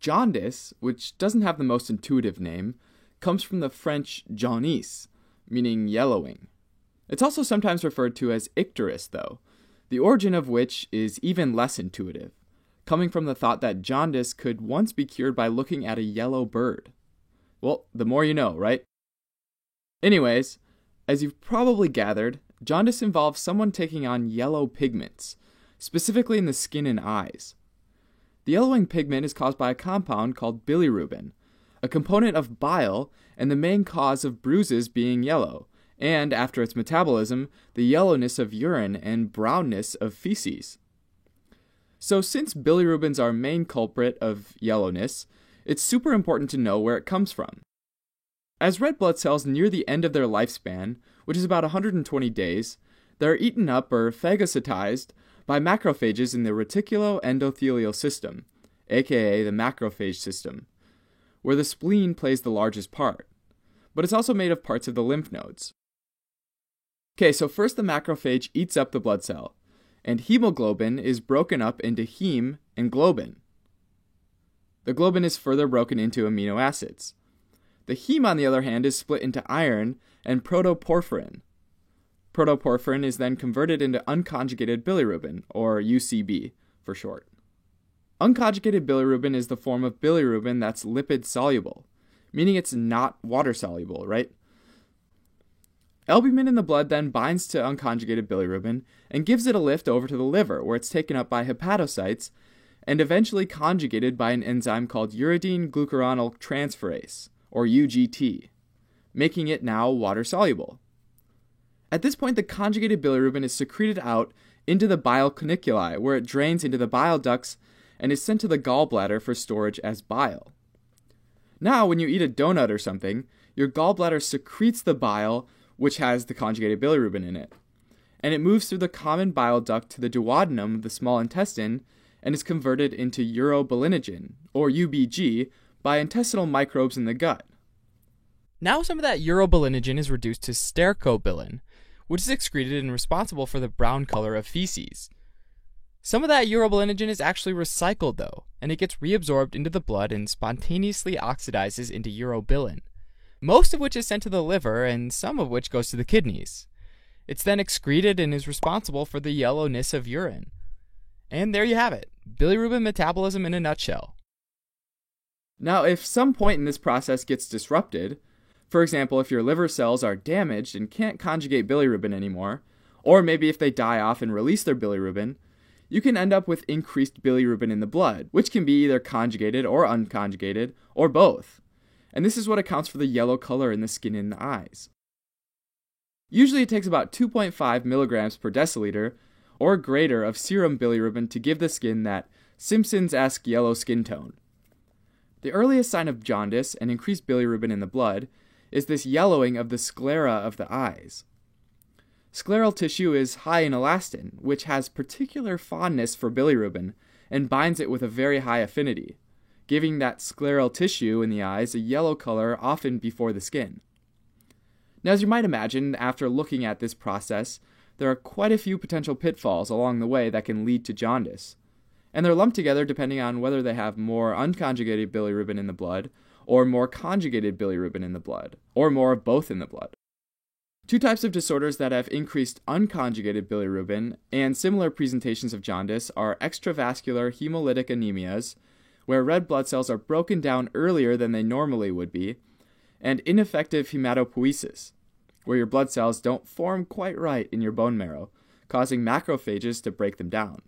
Jaundice, which doesn't have the most intuitive name, comes from the French jaunisse, meaning yellowing. It's also sometimes referred to as icterus, though, the origin of which is even less intuitive, coming from the thought that jaundice could once be cured by looking at a yellow bird. Well, the more you know, right? Anyways, as you've probably gathered, jaundice involves someone taking on yellow pigments, specifically in the skin and eyes. The yellowing pigment is caused by a compound called bilirubin, a component of bile and the main cause of bruises being yellow, and, after its metabolism, the yellowness of urine and brownness of feces. So since bilirubin's our main culprit of yellowness, it's super important to know where it comes from. As red blood cells near the end of their lifespan, which is about 120 days, they're eaten up or phagocytized by macrophages in the reticuloendothelial system, aka the macrophage system, where the spleen plays the largest part, but it's also made of parts of the lymph nodes. Okay, so first the macrophage eats up the blood cell, and hemoglobin is broken up into heme and globin. The globin is further broken into amino acids. The heme, on the other hand, is split into iron and protoporphyrin. Protoporphyrin is then converted into unconjugated bilirubin, or UCB for short. Unconjugated bilirubin is the form of bilirubin that's lipid soluble, meaning it's not water soluble, right? Albumin in the blood then binds to unconjugated bilirubin and gives it a lift over to the liver, where it's taken up by hepatocytes and eventually conjugated by an enzyme called uridine glucuronyl transferase, or UGT, making it now water soluble. At this point, the conjugated bilirubin is secreted out into the bile caniculi, where it drains into the bile ducts and is sent to the gallbladder for storage as bile. Now, when you eat a donut or something, your gallbladder secretes the bile, which has the conjugated bilirubin in it, and it moves through the common bile duct to the duodenum of the small intestine and is converted into urobilinogen, or UBG, by intestinal microbes in the gut. Now some of that urobilinogen is reduced to stercobilin, which is excreted and responsible for the brown color of feces. Some of that urobilinogen is actually recycled, though, and it gets reabsorbed into the blood and spontaneously oxidizes into urobilin, most of which is sent to the liver and some of which goes to the kidneys. It's then excreted and is responsible for the yellowness of urine. And there you have it, bilirubin metabolism in a nutshell. Now, if some point in this process gets disrupted, for example, if your liver cells are damaged and can't conjugate bilirubin anymore, or maybe if they die off and release their bilirubin, you can end up with increased bilirubin in the blood, which can be either conjugated or unconjugated, or both. And this is what accounts for the yellow color in the skin and the eyes. Usually it takes about 2.5 milligrams per deciliter or greater of serum bilirubin to give the skin that Simpsons-esque yellow skin tone. The earliest sign of jaundice and increased bilirubin in the blood is this yellowing of the sclera of the eyes. Scleral tissue is high in elastin, which has particular fondness for bilirubin and binds it with a very high affinity, giving that scleral tissue in the eyes a yellow color often before the skin. Now, as you might imagine, after looking at this process, there are quite a few potential pitfalls along the way that can lead to jaundice, and they're lumped together depending on whether they have more unconjugated bilirubin in the blood, or more conjugated bilirubin in the blood, or more of both in the blood. Two types of disorders that have increased unconjugated bilirubin and similar presentations of jaundice are extravascular hemolytic anemias, where red blood cells are broken down earlier than they normally would be, and ineffective hematopoiesis, where your blood cells don't form quite right in your bone marrow, causing macrophages to break them down.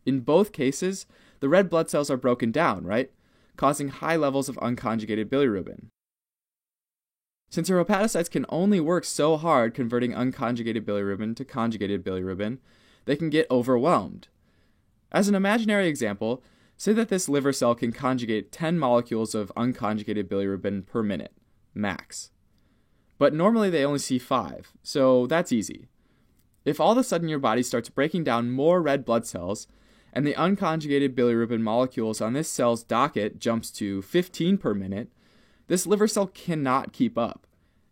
In both cases, the red blood cells are broken down, right, causing high levels of unconjugated bilirubin. Since our hepatocytes can only work so hard converting unconjugated bilirubin to conjugated bilirubin, they can get overwhelmed. As an imaginary example, say that this liver cell can conjugate 10 molecules of unconjugated bilirubin per minute, max. But normally they only see 5, so that's easy. If all of a sudden your body starts breaking down more red blood cells, and the unconjugated bilirubin molecules on this cell's docket jumps to 15 per minute, this liver cell cannot keep up.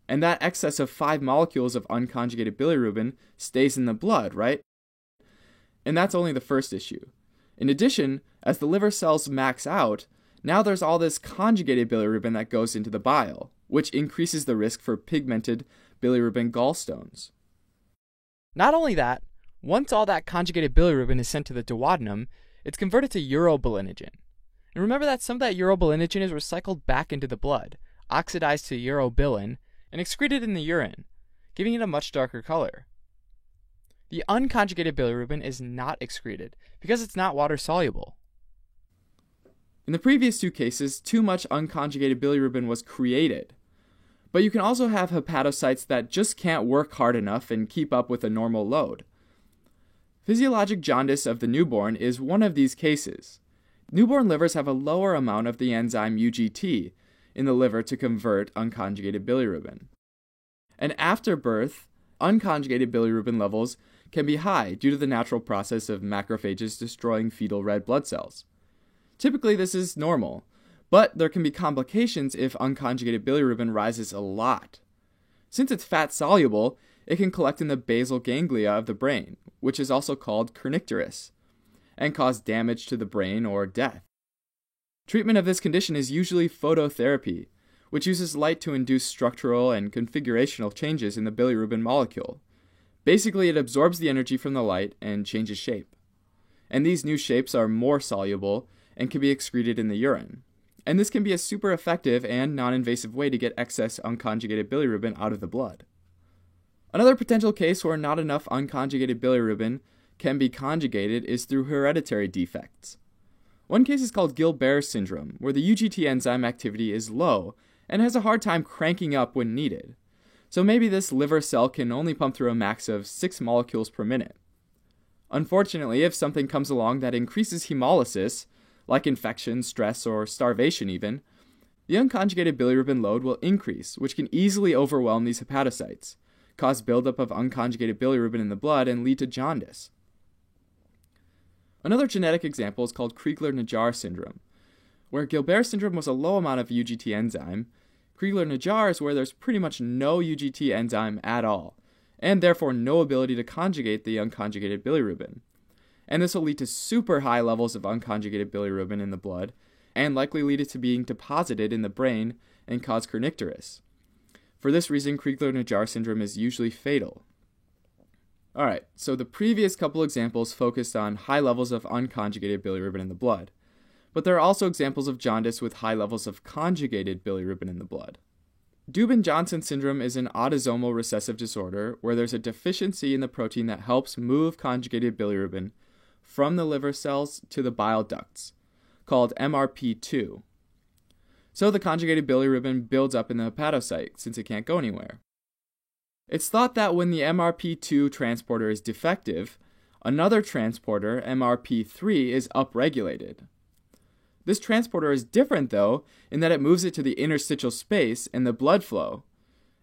And that excess of 5 molecules of unconjugated bilirubin stays in the blood, right? And that's only the first issue. In addition, as the liver cells max out, Now there's all this conjugated bilirubin that goes into the bile, which increases the risk for pigmented bilirubin gallstones. Not only that, once all that conjugated bilirubin is sent to the duodenum, it's converted to urobilinogen. And remember that some of that urobilinogen is recycled back into the blood, oxidized to urobilin, and excreted in the urine, giving it a much darker color. The unconjugated bilirubin is not excreted because it's not water-soluble. In the previous two cases, too much unconjugated bilirubin was created. But you can also have hepatocytes that just can't work hard enough and keep up with a normal load. Physiologic jaundice of the newborn is one of these cases. Newborn livers have a lower amount of the enzyme UGT in the liver to convert unconjugated bilirubin. And after birth, unconjugated bilirubin levels can be high due to the natural process of macrophages destroying fetal red blood cells. Typically, this is normal, but there can be complications if unconjugated bilirubin rises a lot. Since it's fat-soluble, it can collect in the basal ganglia of the brain, which is also called kernicterus, and cause damage to the brain or death. Treatment of this condition is usually phototherapy, which uses light to induce structural and configurational changes in the bilirubin molecule. Basically, it absorbs the energy from the light and changes shape. And these new shapes are more soluble and can be excreted in the urine. And this can be a super effective and non-invasive way to get excess unconjugated bilirubin out of the blood. Another potential case where not enough unconjugated bilirubin can be conjugated is through hereditary defects. One case is called Gilbert syndrome, where the UGT enzyme activity is low and has a hard time cranking up when needed. So maybe this liver cell can only pump through a max of 6 molecules per minute. Unfortunately, if something comes along that increases hemolysis, like infection, stress, or starvation even, the unconjugated bilirubin load will increase, which can easily overwhelm these hepatocytes, cause buildup of unconjugated bilirubin in the blood, and lead to jaundice. Another genetic example is called Crigler-Najjar syndrome, where Gilbert syndrome was a low amount of UGT enzyme. Crigler-Najjar is where there's pretty much no UGT enzyme at all, and therefore no ability to conjugate the unconjugated bilirubin. And this will lead to super high levels of unconjugated bilirubin in the blood, and likely lead it to being deposited in the brain and cause kernicterus. For this reason, Crigler-Najjar syndrome is usually fatal. Alright, so the previous couple examples focused on high levels of unconjugated bilirubin in the blood, but there are also examples of jaundice with high levels of conjugated bilirubin in the blood. Dubin-Johnson syndrome is an autosomal recessive disorder where there's a deficiency in the protein that helps move conjugated bilirubin from the liver cells to the bile ducts, called MRP2. So the conjugated bilirubin builds up in the hepatocyte since it can't go anywhere. It's thought that when the MRP2 transporter is defective, another transporter, MRP3, is upregulated. This transporter is different, though, in that it moves it to the interstitial space and the blood flow,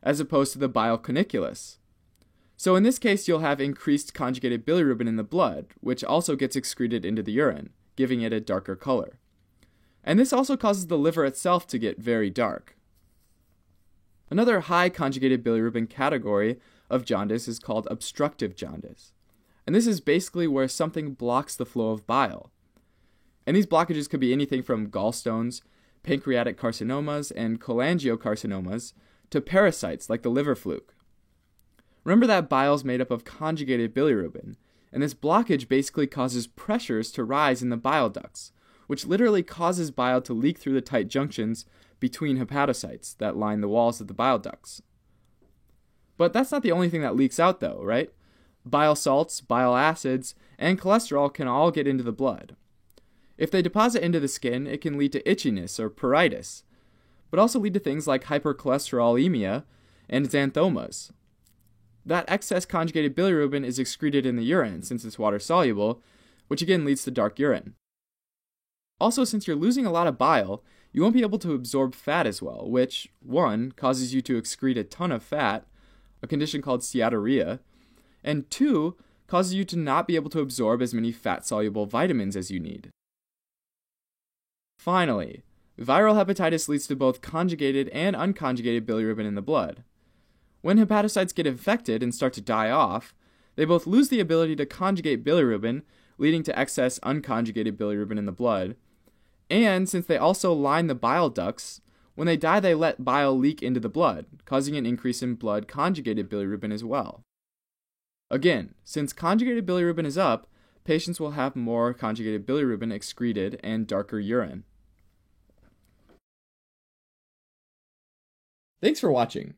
as opposed to the bile caniculus. So in this case, you'll have increased conjugated bilirubin in the blood, which also gets excreted into the urine, giving it a darker color. And this also causes the liver itself to get very dark. Another high conjugated bilirubin category of jaundice is called obstructive jaundice. And this is basically where something blocks the flow of bile. And these blockages could be anything from gallstones, pancreatic carcinomas, and cholangiocarcinomas to parasites like the liver fluke. Remember that bile is made up of conjugated bilirubin, and this blockage basically causes pressures to rise in the bile ducts, which literally causes bile to leak through the tight junctions between hepatocytes that line the walls of the bile ducts. But that's not the only thing that leaks out though, right? Bile salts, bile acids, and cholesterol can all get into the blood. If they deposit into the skin, it can lead to itchiness or pruritus, but also lead to things like hypercholesterolemia and xanthomas. That excess conjugated bilirubin is excreted in the urine since it's water-soluble, which again leads to dark urine. Also, since you're losing a lot of bile, you won't be able to absorb fat as well, which, 1, causes you to excrete a ton of fat, a condition called steatorrhea, and 2, causes you to not be able to absorb as many fat-soluble vitamins as you need. Finally, viral hepatitis leads to both conjugated and unconjugated bilirubin in the blood. When hepatocytes get infected and start to die off, they both lose the ability to conjugate bilirubin, leading to excess unconjugated bilirubin in the blood, And since they also line the bile ducts, when they die they let bile leak into the blood, causing an increase in blood conjugated bilirubin as well. Again, since conjugated bilirubin is up, patients will have more conjugated bilirubin excreted and darker urine. Thanks for watching.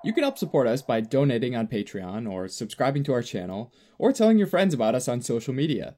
You can help support us by donating on Patreon or subscribing to our channel or telling your friends about us on social media.